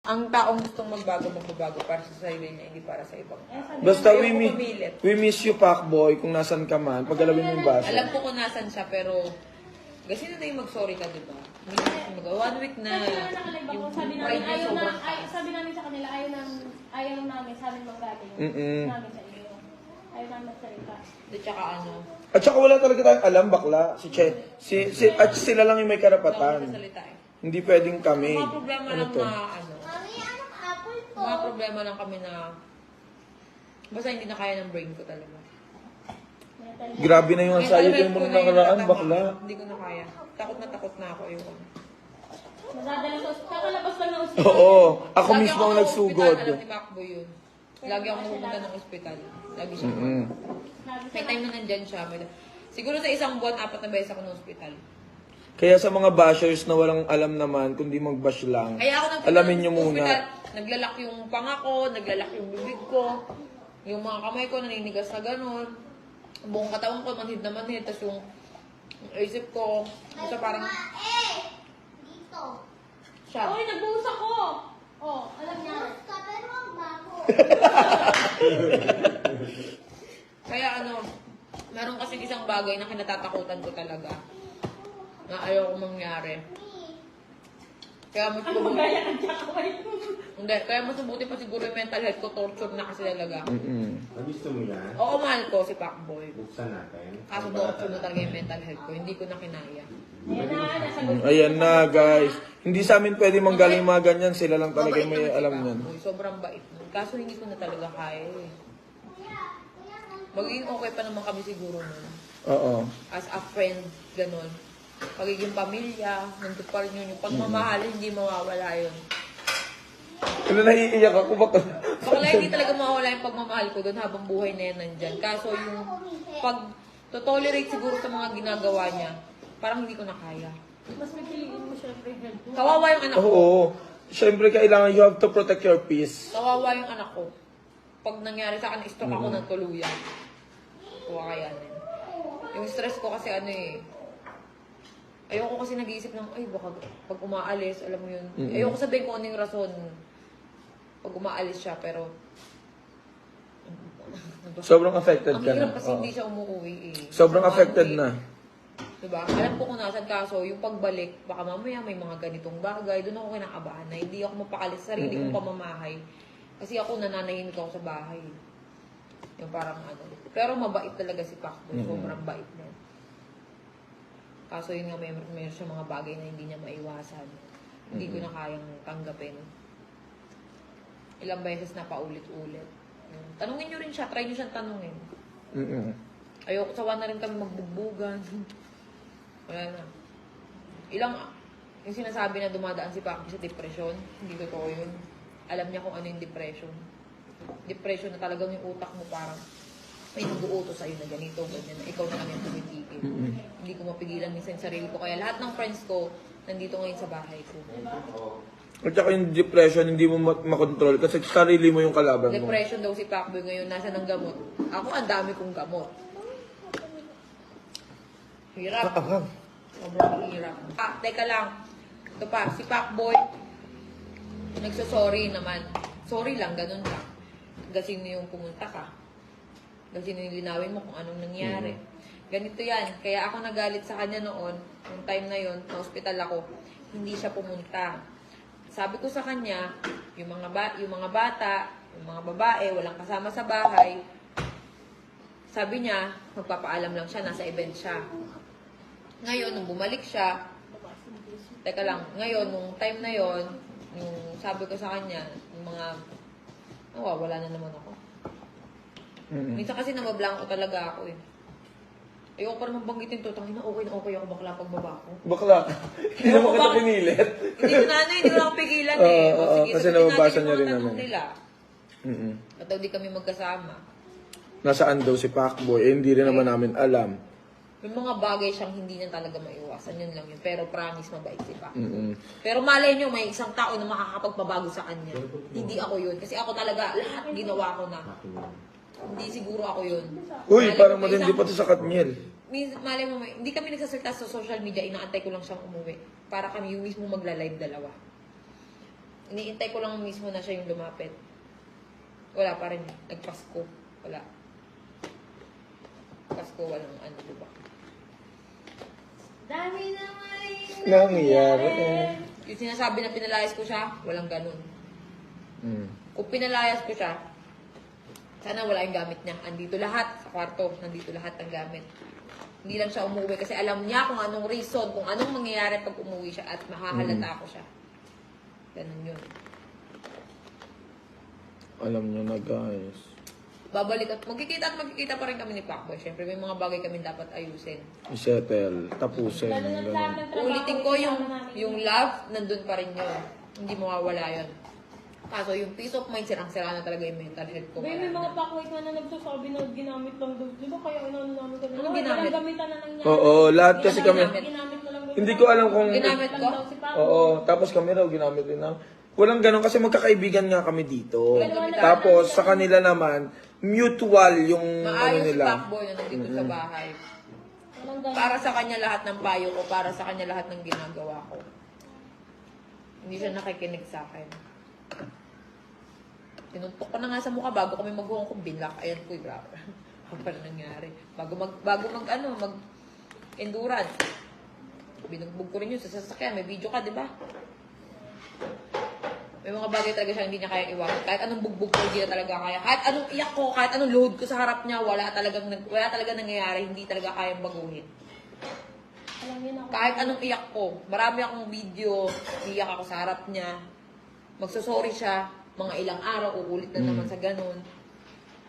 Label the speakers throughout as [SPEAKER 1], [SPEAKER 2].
[SPEAKER 1] Ang taong gustong magbago, magbabago para sa sarili niya, hindi para sa ibang tao.
[SPEAKER 2] Basta
[SPEAKER 1] Ayoko pumilit.
[SPEAKER 2] we miss you, Pacboy, kung nasan ka man. Paggalawin mo yung baso.
[SPEAKER 1] Alam ko kung nasan siya, pero kasi na tayo mag-sorry ka, di ba? Hindi na mag 1 week na
[SPEAKER 3] Kasi nga nakalib ako, sabi namin,
[SPEAKER 1] pride niya sobrang taas.
[SPEAKER 3] sabi namin sa kanila, ayaw namin sa amin magbago. Namin sa iyo. Ayaw namin magsalita.
[SPEAKER 1] At saka ano,
[SPEAKER 2] At saka wala talaga tayong alam, bakla. At sila lang yung may
[SPEAKER 1] wala akong
[SPEAKER 2] karapatan.
[SPEAKER 1] sasalita eh.
[SPEAKER 2] Hindi pwedeng kami.
[SPEAKER 1] Mga problema lang
[SPEAKER 2] to?
[SPEAKER 1] na ano, mga problema lang kami na basta hindi na kaya ng brain ko talaga.
[SPEAKER 2] Grabe na yung anxiety mo nung nakaraan, bakla.
[SPEAKER 1] Hindi ko na kaya. Takot na ako yung
[SPEAKER 3] Madadala sa ospital. Kakalabas lang ng ospital.
[SPEAKER 2] Oo, ako
[SPEAKER 1] Lagi
[SPEAKER 2] mismo ang
[SPEAKER 1] sa
[SPEAKER 2] nagsugod.
[SPEAKER 1] ospital, alam ni Macbo yun. Lagi ako pumunta ng ospital. Lagi siya. May time na nandyan siya. Siguro sa isang buwan, 4 na beses ako ng ospital.
[SPEAKER 2] Kaya sa mga bashers na walang alam naman, kundi mag-bash lang,
[SPEAKER 1] Kaya ako nagpunta
[SPEAKER 2] alamin
[SPEAKER 1] ng
[SPEAKER 2] nyo muna.
[SPEAKER 1] ospital, naglalak yung panga ko, naglalak yung bibig ko, yung mga kamay ko naninigas na gano'n. Buong katawan ko manhid na manhid, tapos yung isip ko, basta parang siya.
[SPEAKER 3] Uy, nagbuhos ako! Oh, alam niya.
[SPEAKER 1] Kaya ano, meron kasi isang bagay na kinatatakutan ko talaga na ayoko mangyari. Kaya mas
[SPEAKER 3] Ano
[SPEAKER 1] mabuti,
[SPEAKER 3] magaya ng kakaway ko?
[SPEAKER 1] hindi, kaya mas mabuti pa siguro yung mental health ko, torture na kasi talaga.
[SPEAKER 4] Gusto mo yan?
[SPEAKER 1] Oo, mahal ko si Pacboy.
[SPEAKER 4] Buksan natin.
[SPEAKER 1] Kaso torture na talaga yung mental health ko, hindi ko na kinaya.
[SPEAKER 3] Ayan na, nasagot.
[SPEAKER 2] Ayan na, guys. Hindi sa amin pwede manggaling mga ganyan. Sila lang talaga yung may
[SPEAKER 1] Mabait naman si
[SPEAKER 2] alam yan.
[SPEAKER 1] Pacboy, sobrang bait nun. Kaso hindi ko na talaga kaya eh. Magiging okay pa naman kami siguro nun.
[SPEAKER 2] Oo.
[SPEAKER 1] As a friend, ganun. Pagiging pamilya, nandun pa rin yun. Yung pagmamahal, hindi mawawala yun.
[SPEAKER 2] Ano naiiyak ako? Baka...
[SPEAKER 1] Bakla hindi talaga mawawala yung pagmamahal ko doon habang buhay na yan nandyan. Kaso yung pag to-tolerate siguro sa mga ginagawa niya, parang hindi ko na kaya.
[SPEAKER 3] Mas pipiliin mo syempre yung health mo.
[SPEAKER 1] Kawawa yung anak ko.
[SPEAKER 2] Oo. Siyempre, kailangan you have to protect your peace.
[SPEAKER 1] Kawawa yung anak ko. Pag nangyari sa akin, stroke ako ng tuluyan. Kuha kayanin. Yung stress ko kasi ano eh, ayoko kasi nag-iisip ng, ay baka pag umaalis, alam mo yun. Ayoko sabihin kung ano yung rason pag umaalis siya, pero
[SPEAKER 2] Sobrang affected
[SPEAKER 1] ang
[SPEAKER 2] ka na.
[SPEAKER 1] hirap kasi
[SPEAKER 2] Oo.
[SPEAKER 1] hindi siya umuwi eh.
[SPEAKER 2] Sobrang
[SPEAKER 1] Ano
[SPEAKER 2] affected
[SPEAKER 1] eh.
[SPEAKER 2] na.
[SPEAKER 1] Diba? Alam ko kung nasan, kaso yung pagbalik, baka mamaya may mga ganitong bagay, doon ako kinakabahan na hindi ako mapakali sa sarili kong pamamahay. Kasi ako nananahimik ako sa bahay. Yung parang ano. Pero mabait talaga si Pacboy. Sobrang bait na. Kaso yun nga, may siya mga bagay na hindi niya maiwasan. Hindi ko na kayang tanggapin. Ilang beses na paulit-ulit. Tanungin nyo rin siya. Try nyo siyang tanungin. Ayoko, sawa na rin kami magbugbugan. Wala na. Yung sinasabi na dumadaan si Pacboy sa depression, hindi totoo yun. Alam niya kung ano yung depression. Depression na talagang yung utak mo parang may nag-uutos sa'yo na ganito, ganyan, na ikaw na lang yung tumitigil. Hindi ko mapigilan minsan yung sarili ko. Kaya lahat ng friends ko, nandito ngayon sa bahay ko.
[SPEAKER 2] At saka yung depression, hindi mo makontrol kasi sarili mo yung kalaban mo.
[SPEAKER 1] Depression daw si Pacboy ngayon, nasa ng gamot. Ako, ang dami kong gamot. Hirap. Sobrang hirap. Teka lang. Ito pa, si Pacboy, nagsasorry naman. Sorry lang, ganun lang. Kasi yung pumunta ka. Kasi yung linawin mo kung anong nangyari. Ganito yan. Kaya ako nagalit sa kanya noon, yung time na yon, sa hospital ako, hindi siya pumunta. Sabi ko sa kanya, yung mga bata, yung mga babae, walang kasama sa bahay, sabi niya, magpapaalam lang siya, nasa event siya. Ngayon, nung bumalik siya, teka lang, ngayon, nung time na yon, yung sabi ko sa kanya, yung mga, wala na naman ako. Minsan kasi nabablanko talaga ako eh. Ayoko pa naman banggitin to, tangina okay na okay ako bakla pagbaba ko.
[SPEAKER 2] Bakla. Hindi naman kita pinilit.
[SPEAKER 1] Hindi ko na hindi ko na ako pigilan eh.
[SPEAKER 2] Oo,
[SPEAKER 1] Sige,
[SPEAKER 2] kasi
[SPEAKER 1] sagutin
[SPEAKER 2] nababasa
[SPEAKER 1] natin yung
[SPEAKER 2] niya rin
[SPEAKER 1] mga tanong
[SPEAKER 2] naman.
[SPEAKER 1] nila. At daw di kami magkasama.
[SPEAKER 2] Nasaan daw si Pacboy? Eh, hindi rin naman namin alam.
[SPEAKER 1] May mga bagay siyang hindi niya talaga maiwasan. Yun lang yun. Pero promise, mabait si Pac. Pero malay nyo, may isang tao na makakapagpabago sa kanya. Hindi ako yun. Kasi ako talaga, lahat ginawa ko na. Hindi siguro ako yun.
[SPEAKER 2] Uy,
[SPEAKER 1] Malay
[SPEAKER 2] parang
[SPEAKER 1] mo, may
[SPEAKER 2] matindi
[SPEAKER 1] isang-
[SPEAKER 2] pati sa Katniel.
[SPEAKER 1] Malay mo, hindi kami nagsasalita sa social media, inaantay ko lang siyang umuwi. Para kami yung mismo magla-live dalawa. Iniintay ko lang mismo na siya yung lumapit. Wala pa rin. Nagpasko. Wala. Pasko, walang ano, diba?
[SPEAKER 3] Dami naman
[SPEAKER 2] Nangyayari.
[SPEAKER 1] Yung sinasabi na pinalayas ko siya, walang ganun.
[SPEAKER 2] Mm.
[SPEAKER 1] Kung pinalayas ko siya, sana wala yung gamit niya. Andito lahat sa kwarto. Nandito lahat ng gamit. Hindi lang siya umuwi kasi alam niya kung anong reason, kung anong mangyayari pag umuwi siya at mahahalata ako siya. Ganun yun.
[SPEAKER 2] Alam niyo na, guys.
[SPEAKER 1] Babalik at magkikita pa rin kami ni Pacboy. Siyempre, may mga bagay kami dapat ayusin.
[SPEAKER 2] I-settle. Tapusin.
[SPEAKER 3] Lalo na
[SPEAKER 2] Ganun.
[SPEAKER 3] lahat ng trabaho.
[SPEAKER 1] Ulitin ko yung
[SPEAKER 3] kasama namin.
[SPEAKER 1] love, nandun pa rin yun. Hindi mawawala yun. Kaso yung peace of mind, sirang-sira na talaga yung mental health ko.
[SPEAKER 3] May mga pakwait na nagsasabi na ginamit lang daw. Di ba kaya inano namin kami?
[SPEAKER 1] Anong ginamit?
[SPEAKER 3] Walang gamitan na nangyari.
[SPEAKER 2] Oo, lahat kasi kami.
[SPEAKER 3] Ginamit mo lang daw.
[SPEAKER 2] Hindi ko alam kung...
[SPEAKER 1] Ginamit ko?
[SPEAKER 3] Lang daw si Paco.
[SPEAKER 2] Oo, tapos kami raw ginamit din namin. Walang ganun kasi magkakaibigan nga kami dito.
[SPEAKER 1] Walang
[SPEAKER 2] Tapos sa kanila naman, mutual yung ano
[SPEAKER 1] Maayos si
[SPEAKER 2] nila.
[SPEAKER 1] Pacboy na nandito sa bahay.
[SPEAKER 3] Walang ganun.
[SPEAKER 1] Para sa kanya lahat ng payo ko, para sa kanya lahat ng ginagawa ko. Hindi siya nakikinig sa akin. Tinuntok ko na nga sa mukha bago kami maghuhong ko, binlock. Ayan ko, grabe. Ano pala nangyari? Bago mag endurance. Binugbog ko rin yun sa sasakyan. May video ka, di ba? May mga bagay talaga siya hindi niya kaya iwasan. Kahit anong bugbog ko, hindi niya talaga kaya. Kahit anong iyak ko, kahit anong load ko sa harap niya, wala talaga nangyayari. Hindi talaga kayang baguhin.
[SPEAKER 3] Alam niyo na ako.
[SPEAKER 1] Kahit anong iyak ko, marami akong video, iyak ako sa harap niya. Magsasorry siya, mga ilang araw, uulit na naman sa ganun.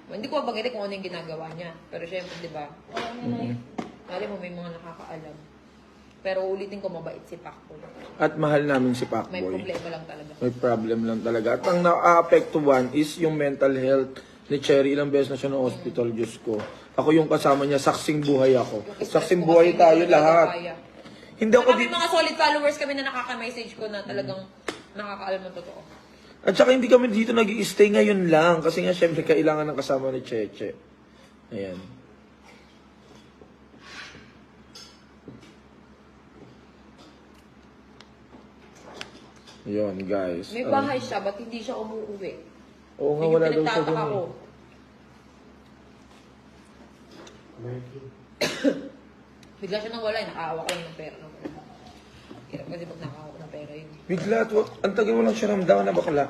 [SPEAKER 1] Hindi ko mabanggitin kung ano yung ginagawa niya. Pero syempre, di ba?
[SPEAKER 3] Alam niyo na yun.
[SPEAKER 1] Alam mo, may mga nakakaalam. Pero ulitin ko, mabait si Pacboy.
[SPEAKER 2] At mahal namin si
[SPEAKER 1] May
[SPEAKER 2] Pacboy.
[SPEAKER 1] problema lang talaga.
[SPEAKER 2] May problem lang talaga. At ang na-apektuhan is yung mental health ni Cherry. Ilang beses na siya na hospital, Diyos ko. Ako yung kasama niya, saksing buhay ako. Saksing buhay tayo lahat. Hindi ako
[SPEAKER 1] Kami mga solid followers kami na nakaka-message ko na talagang nakakaalam ng totoo.
[SPEAKER 2] At saka hindi kami dito nag-i-stay ngayon lang. Kasi nga syempre kailangan ng kasama ni Cheche. Ayan. Yun, guys.
[SPEAKER 1] May bahay siya, ba't hindi siya umuwi?
[SPEAKER 2] Oo nga,
[SPEAKER 1] Yun yung
[SPEAKER 2] wala daw siya
[SPEAKER 1] pinagtataka
[SPEAKER 2] dun
[SPEAKER 1] ko.
[SPEAKER 2] eh.
[SPEAKER 1] Bigla siya nang wala, nakaawa ko lang ng pera. Hirap kasi pag nakaawa ko ng pera yun.
[SPEAKER 2] Bigla, ang tagal mo lang siya ramdaman na bakla.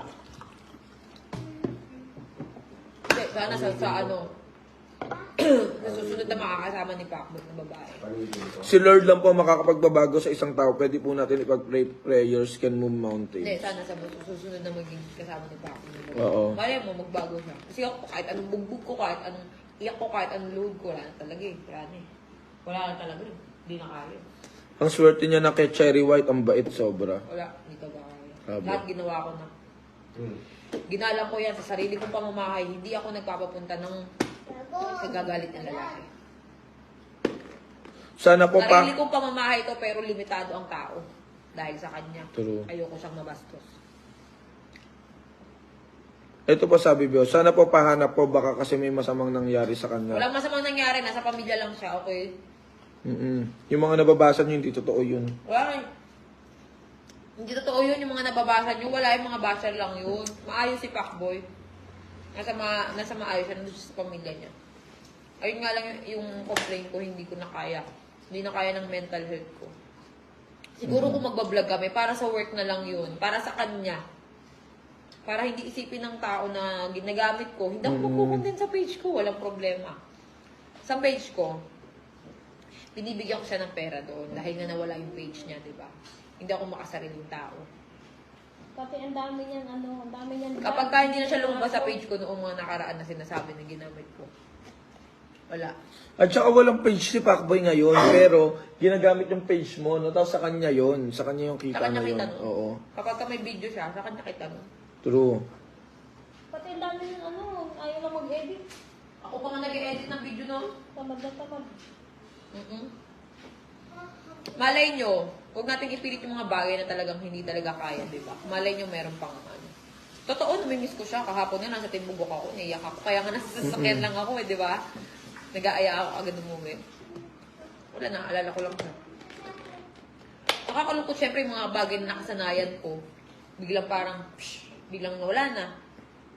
[SPEAKER 1] Hindi, sana sa ano, sa susunod na makakasama ni Pacboy na babae.
[SPEAKER 2] Si Lord lang po ang makakapagbabago sa isang tao. Pwede po natin ipag-pray prayers can move mountains.
[SPEAKER 1] Hindi, sana sa susunod na maging kasama ni Pacboy na babae.
[SPEAKER 2] Oo.
[SPEAKER 1] Malay mo, magbago siya. Kasi ako, kahit anong bugbog ko, kahit anong iyak ko, kahit anong load ko, wala na talaga eh. Wala na eh. Wala na talaga eh. Hindi na kaya.
[SPEAKER 2] Ang swerte niya na kay Cherry White, ang bait sobra.
[SPEAKER 1] Wala, hindi talaga kaya.
[SPEAKER 2] Grabe.
[SPEAKER 1] Lahat ginawa ko na. Ginalang ko yan sa sarili kong pamamahay. Hindi ako nagpapapunta ng nagagalit ng lalaki.
[SPEAKER 2] Sana po pa...
[SPEAKER 1] Sarili kong pamamahay ito pero limitado ang tao. Dahil sa kanya.
[SPEAKER 2] True.
[SPEAKER 1] Ayoko siyang mabastos.
[SPEAKER 2] Ito po sabi Bio, sana po pahanap po baka kasi may masamang nangyari sa kanya.
[SPEAKER 1] Walang masamang nangyari. Nasa pamilya lang siya. Okay?
[SPEAKER 2] Yung mga nababasa niyo, hindi totoo yun.
[SPEAKER 1] Wala. Hindi totoo yun. Yung mga nababasa niyo. Wala yung mga basher lang yun. Maayos si Pacboy. Nasa maayos siya. Nandun siya sa pamilya niya. Ayun nga lang yung complaint ko. Hindi ko na kaya. Hindi na kaya ng mental health ko. Siguro kung magbablog kami, para sa work na lang yun. Para sa kanya. Para hindi isipin ng tao na ginagamit ko. Hindi ako magkukontent sa page ko. Walang problema. Sa page ko, binibigyan ko siya ng pera doon. Dahil nga nawala yung page niya, di ba? Hindi ako makasariling tao.
[SPEAKER 3] Pati ang dami niyan, ang dami niyan.
[SPEAKER 1] Kapag ka hindi na siya lumabas sa page ko noong mga nakaraan na sinasabi na ginamit ko. Wala.
[SPEAKER 2] At saka walang page si Pacboy ngayon, pero ginagamit yung page mo, no? Tapos sa kanya yon, sa kanya yung
[SPEAKER 1] Sa
[SPEAKER 2] kita
[SPEAKER 1] kanya
[SPEAKER 2] na yun.
[SPEAKER 1] kita nun.
[SPEAKER 2] Oo.
[SPEAKER 1] Kapag ka may video siya, sa kanya kita nun.
[SPEAKER 2] True.
[SPEAKER 3] Pati ang dami niyan, ayaw na mag-edit.
[SPEAKER 1] Ako pa nga nag-edit ng video noon.
[SPEAKER 3] Tamad na tamad.
[SPEAKER 1] Malay nyo, huwag natin ipilit yung mga bagay na talagang hindi talaga kaya, di ba? Malay nyo, meron pang ano. Totoo, namimiss ko siya. Kahapon nga, nasa timbugok ako, naiyak ako. Kaya nga nasa sasakyan lang ako, di ba? Nag-aaya ako agad umuwi. Wala na, alala ko lang siya. Nakakalungkot syempre yung mga bagay na nakasanayan ko. biglang parang, biglang nawala na.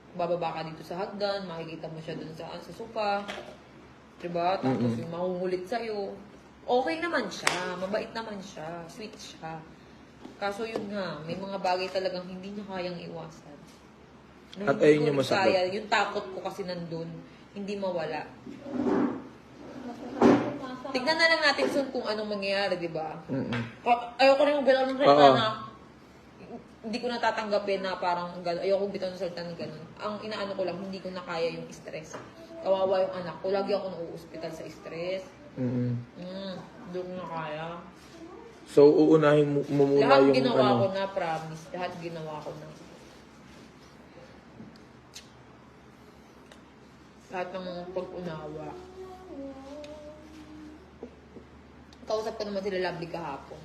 [SPEAKER 1] Bababa ka dito sa hagdan, makikita mo siya dun sa sofa. Diba? Tapos yung mangungulit sa'yo. Okay naman siya, mabait naman siya, sweet siya. Kaso yun nga, may mga bagay talagang hindi niya kayang iwasan. Na
[SPEAKER 2] At
[SPEAKER 1] hindi
[SPEAKER 2] ayun
[SPEAKER 1] ko
[SPEAKER 2] yung
[SPEAKER 1] rin
[SPEAKER 2] masakit.
[SPEAKER 1] kaya, yung takot ko kasi nandun, hindi mawala. Tignan na lang natin soon kung anong mangyayari, di ba? Ayoko rin mag-galaw ng salita
[SPEAKER 2] Oo.
[SPEAKER 1] na hindi ko natatanggapin na parang gano'n. Ayoko bitaw ng salita na gano'n. Ang inaano ko lang, hindi ko na kaya yung stress. Kawawa yung anak ko. Lagi ako nauuspital sa stress. Hindi ko na kaya.
[SPEAKER 2] So, uunahin mo muna
[SPEAKER 1] Lahat
[SPEAKER 2] yung
[SPEAKER 1] ginawa
[SPEAKER 2] ano.
[SPEAKER 1] ko na, promise. Lahat ginawa ko na. Lahat ng pag-unawa. Kausap ko naman sila Lovely kahapon.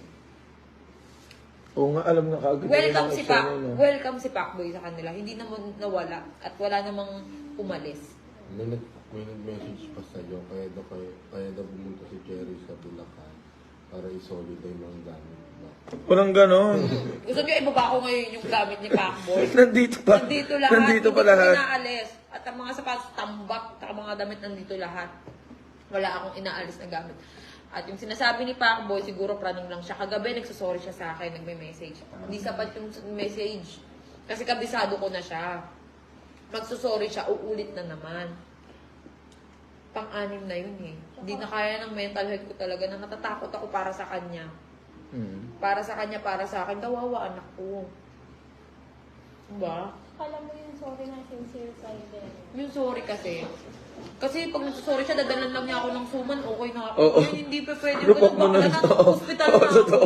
[SPEAKER 2] Oo nga, alam na kaagad.
[SPEAKER 1] Welcome si Pacboy sa kanila. Hindi naman nawala at wala namang umalis.
[SPEAKER 4] May nag-message pa sa'yo, kaya daw pumunta si Cherry sa Bulacan para i-solid yung mga gamit mo.
[SPEAKER 2] Walang ganon.
[SPEAKER 1] Gusto niyo ibaba ko ngayon yung gamit ni Pacboy.
[SPEAKER 2] Nandito pa.
[SPEAKER 1] Nandito lahat.
[SPEAKER 2] Nandito pa
[SPEAKER 1] hindi
[SPEAKER 2] lahat.
[SPEAKER 1] ko inaalis. At ang mga sapatos, tambak, at ang mga damit nandito lahat. Wala akong inaalis na gamit. At yung sinasabi ni Pacboy, siguro planong lang siya. Kagabi, nagsasorry siya sa akin, nagme-message. Hindi sapat yung message. Kasi kabisado ko na siya. Magsusorry siya, uulit na naman. Pang-anim na yun eh. Hindi na kaya ng mental health ko talaga na natatakot ako para sa kanya. Para sa kanya, para sa akin. Kawawa anak ko. Diba?
[SPEAKER 3] Kala mo yung sorry na sincere side eh.
[SPEAKER 1] Yung sorry kasi. Kasi pag nagsusorry siya, dadalan lang niya ako ng suman, okay na ako.
[SPEAKER 2] Oo.
[SPEAKER 1] Ngayon, hindi pa pwede.
[SPEAKER 2] Lupak mo
[SPEAKER 1] Bakla
[SPEAKER 2] na
[SPEAKER 1] na,
[SPEAKER 2] ito.
[SPEAKER 1] hospital na ako.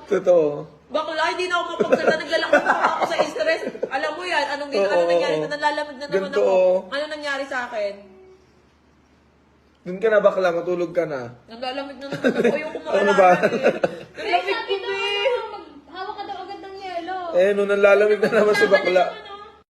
[SPEAKER 2] Totoo.
[SPEAKER 1] Bakla, hindi na ako mapagsalita. Naglalakad pa ako sa stress. Alam mo yan, ano nangyari na nalalamig na naman
[SPEAKER 2] Ganito,
[SPEAKER 1] ako.
[SPEAKER 2] oh.
[SPEAKER 1] Ano nangyari sa akin?
[SPEAKER 2] Doon ka na bakla, matulog ka na.
[SPEAKER 1] Naglalamig na naman ako. Ayoko mawala
[SPEAKER 2] Ano ba?
[SPEAKER 1] na eh.
[SPEAKER 3] Pero
[SPEAKER 1] Naglamig
[SPEAKER 3] sabi
[SPEAKER 1] ko
[SPEAKER 3] daw
[SPEAKER 1] eh.
[SPEAKER 3] hawak ka daw agad ng yelo.
[SPEAKER 2] Eh, nung nalalamig na naman si bakla.